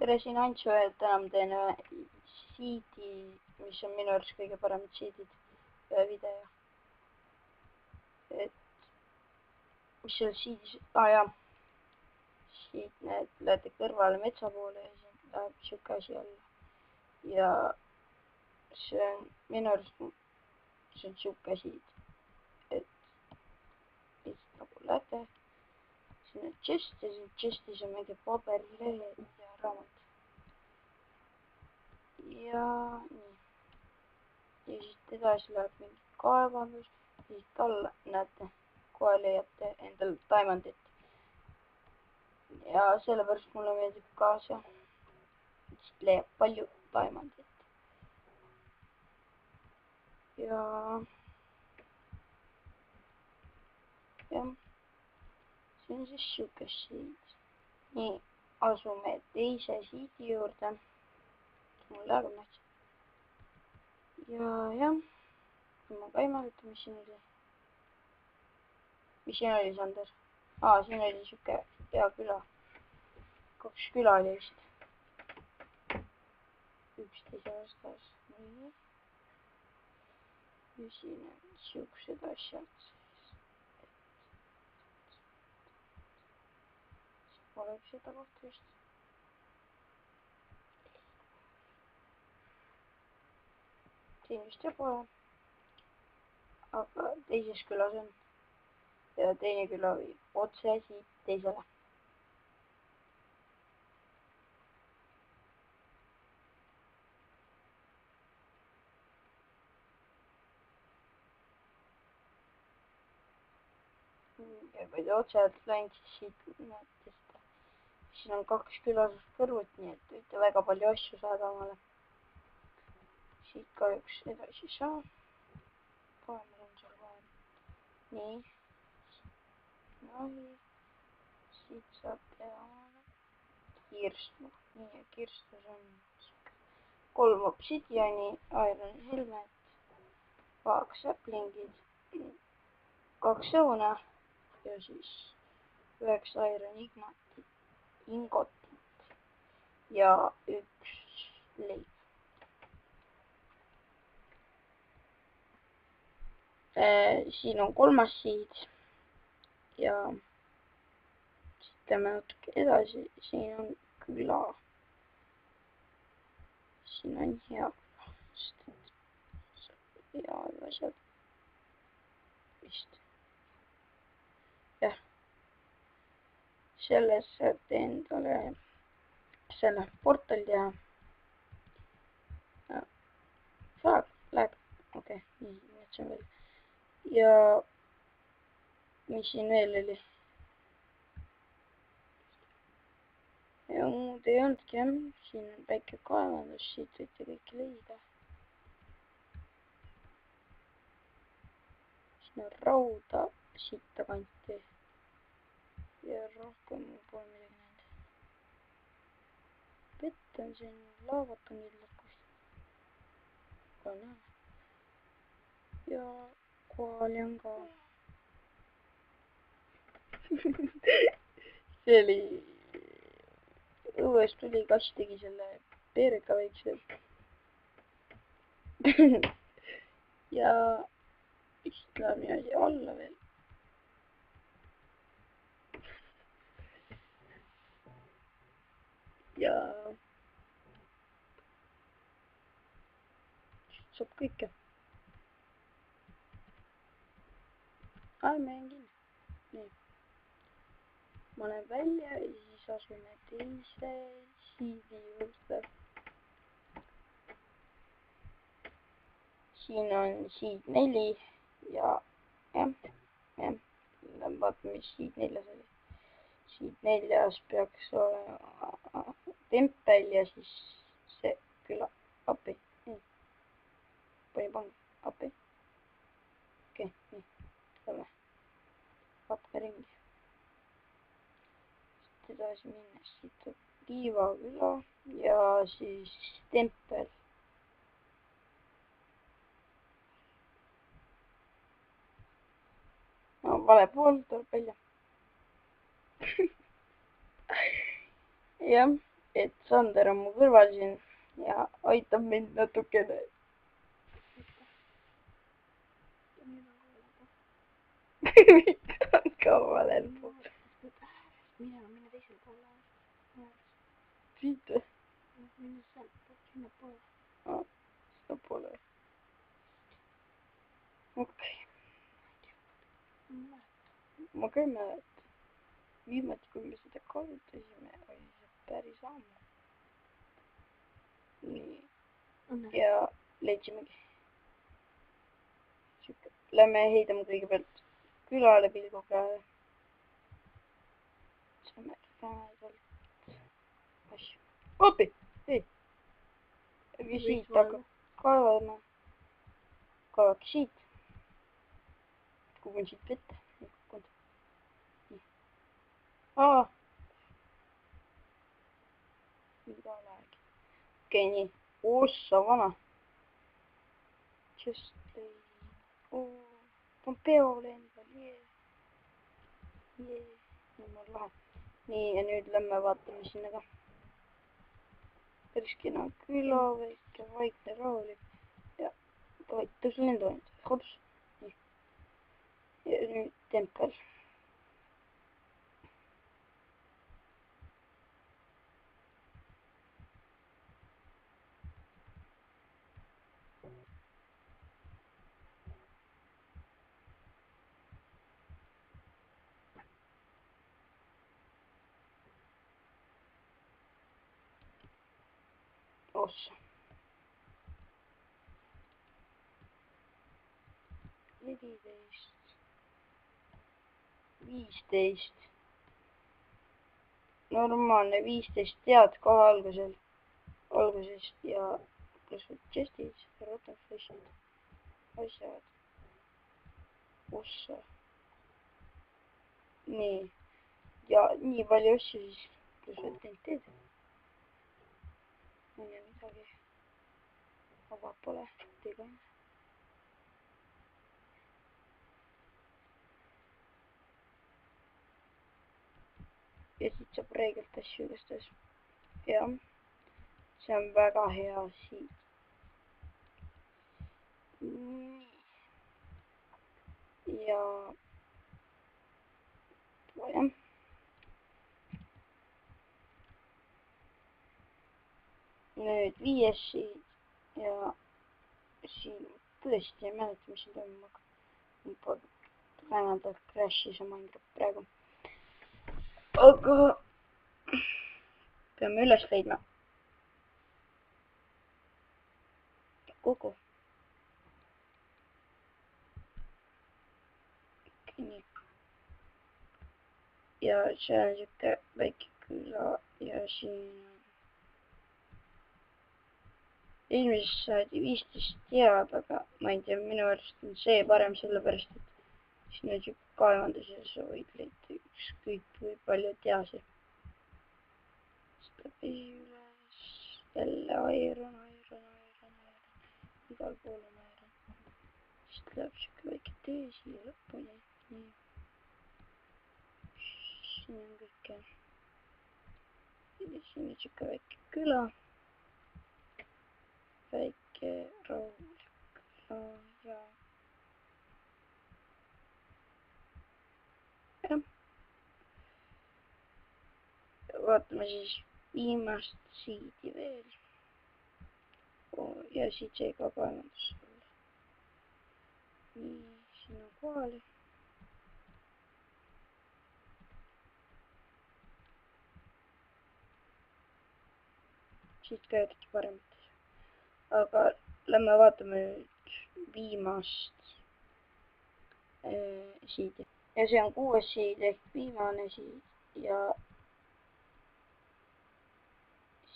tere, siin Antsu, et enam teen ühe siidi, mis on minu arust kõige paremad siidid, ühe video. Et mis seal siidis, jah, siit need lähete kõrvale metsa poole ja siin läheb siuke asi alla. Ja see on minu arust, see on siuke siid, et lihtsalt nagu lähete. Siin on chest ja siin chestis on mingi paberlehed ja raamat. Ja nii. Ja siit edasi läheb mingi kaevandus. Siit alla näete, kohe leiate endal diamondit. Ja sellepärast mulle meeldib ka see. Siit leiab palju diamondit. Ja jah. See on siis siuke siid. Nii, asume teise siidi juurde. Mul läheb nähtsi. Ja jah, ma ka ei mäleta, mis siin oli. Mis siin oli, Sander? Siin oli siuke hea küla. 2 küla oli vist. 11 aastas. Nii. Ja siin on siuksed asjad. Pole seda kohta vist. Siin vist ju pole. Aga teises külas on. Ja teine küla viib otse siit teisele. Ja kui te otse olete läinud, siis siit näete seda. Siin on 2 külasust kõrvuti, nii et võite väga palju asju saada omale. Siit kahjuks edasi saa. Kaamera on seal vahel. Nii. Nahi. Siit saab teha omale kirstu. Nii, ja kirstus on 3 obsidiani, iron helmet, 2 saplingid, 2 õuna ja siis 9 iron ingotit ja 1 leib. Siin on 3. siid ja siit teeme natuke edasi, siin on küla. Siin on hea asjad vist. Jah. Selles saate endale selle portali teha. Läheb. Okei, nii, nüüd see on veel. Ja mis siin veel oli? Ja muud ei olnudki jah. Siin on väike kaevandus, siit võite kõike leida. Siin on rauda siit taganti. Ja rohkem pole midagi näinud. Vett on siin, laavat on kindlalt kuskil. Kohe näeme. Ja koali on ka. See oli... Õuest tuli, kass tegi selle peerika väikse. Ja vist läheb niimoodi alla veel. Ja saab kõike. Ma jään kinni. Nii. Ma lähen välja ja siis asume teise siidi juurde. Siin on siid 4 ja jah. Vaatame, mis siid 4 oli. Siid 4 peaks olema tempel ja siis see küla api. Nii. Pani api. Okei, nii. Lähme. Vaatame ringi. Edasi minnes siit on Kiiva küla ja siis tempel. No, vale pool tuleb välja. Jah, et Sander on mu kõrval siin ja aitab mind natukene. mitte on kavalel pool. Mine teisele poole. siit või? Mine sealt sinna poole. Sinna poole või? Okei. Ma ka ei mäleta. Viimati, kui me seda kasutasime, oli see päris ammu. Nii. Ja leidsimegi. Lähme heidame kõigepealt külale pilgu peale. Saame rämedalt asju. Opi! Ei! Äkki siit hakkab kaevama. Kaevake siit. Kukun siit vette. Nii. Mida lähegi. Okei, nii. Ossa vana. Just lay. Pompeo lendal. Nii on lahe. Nii, ja nüüd lähme vaatame sinna ka. Päris kena küla, väike, vaikne, rahulik. Ja tõusin lendu ainult. Hops. Nii. Ja nüüd tempel. Ossa. 14. 15. Normaalne 15 tead kohe algusest ja pluss chest'id, rotten flash'id, asjad. Ossa. Nii. Ja nii palju asju siis, pluss teed. Mõni midagi vaba pole, teiga on. Ja siit saab reegelt asju igustas. Jah, see on väga hea siit. Nii. Ja jah. Nüüd 5 siit ja siin tõesti ei mäleta, mis siin toimub, aga rämedalt crash'is on Minecraft praegu. Aga peame üles leidma kogu. Nii. Ja see on siuke väike küla ja siin ilmselt saadi 15 tead, aga ma ei tea, minu arust on see parem sellepärast, et siin on siuke kaevandus ja sa võid leida ükskõik kui palju teasi. Seda vesi üles, jälle iron. Igal pool on iron. Siis läheb siuke väike tee siia lõpuni. Nii. Siin on kõike. Siin on siuke väike küla. Väike rahulik küla ja jah. Vaatame siis viimast siidi veel. Ja siit sai ka kaevandus olla. Nii, siin on kohale. Siit ka jätki paremat. Aga lähme vaatame nüüd viimast siidi. Ja see on 6. siid ehk viimane siid ja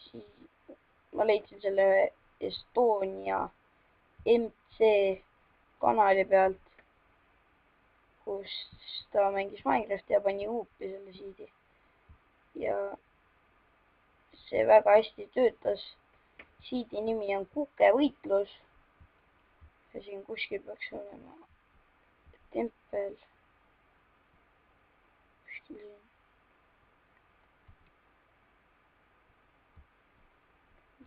siid. Ma leidsin selle Estonia MC kanali pealt, kus ta mängis Minecrafti ja pani huupi selle siidi. Ja see väga hästi töötas. Siidi nimi on Kukevõitlus. Ja siin kuskil peaks olema tempel. Kuskil.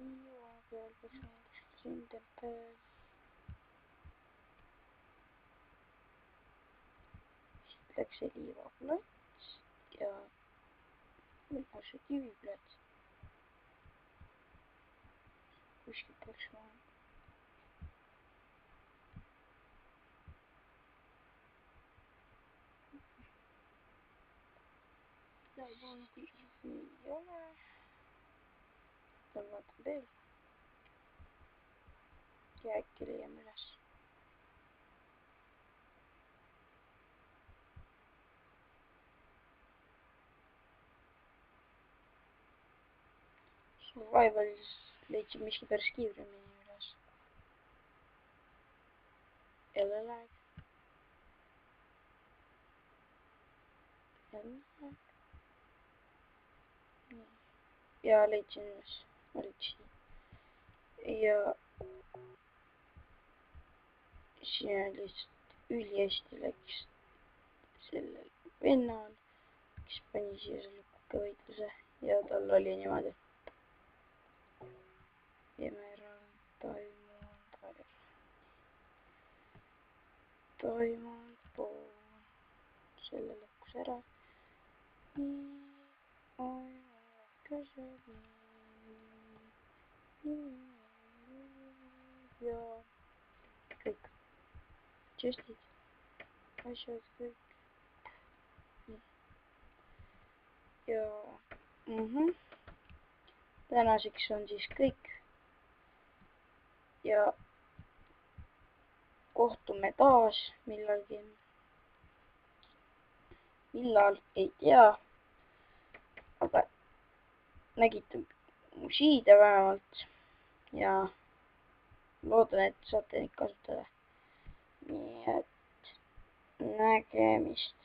liiva peal peaks näiteks rindepeal. Siit läks see liivaplats ja millal see kiviplats. Kuskilt peaks olema. Ei ole. Tal vaatan veel. Ja äkki leiame üles. Survivalis leidsin miski päris kiiremini üles. Jälle läheb. Ja leidsin üles. Valitsin. Ja siin on lihtsalt ülihästi läks sellel vennal, kes pani siia selle kukevõitluse ja tal oli niimoodi. Toimunud pool. Selle lõpus ära. Ja kõik. Chestid. Asjad kõik. Ja tänaseks on siis kõik. Ja kohtume taas millalgi. Millal ei tea. Aga nägite mu siide vähemalt. Ja loodan, et saate neid kasutada. Nii et nägemist.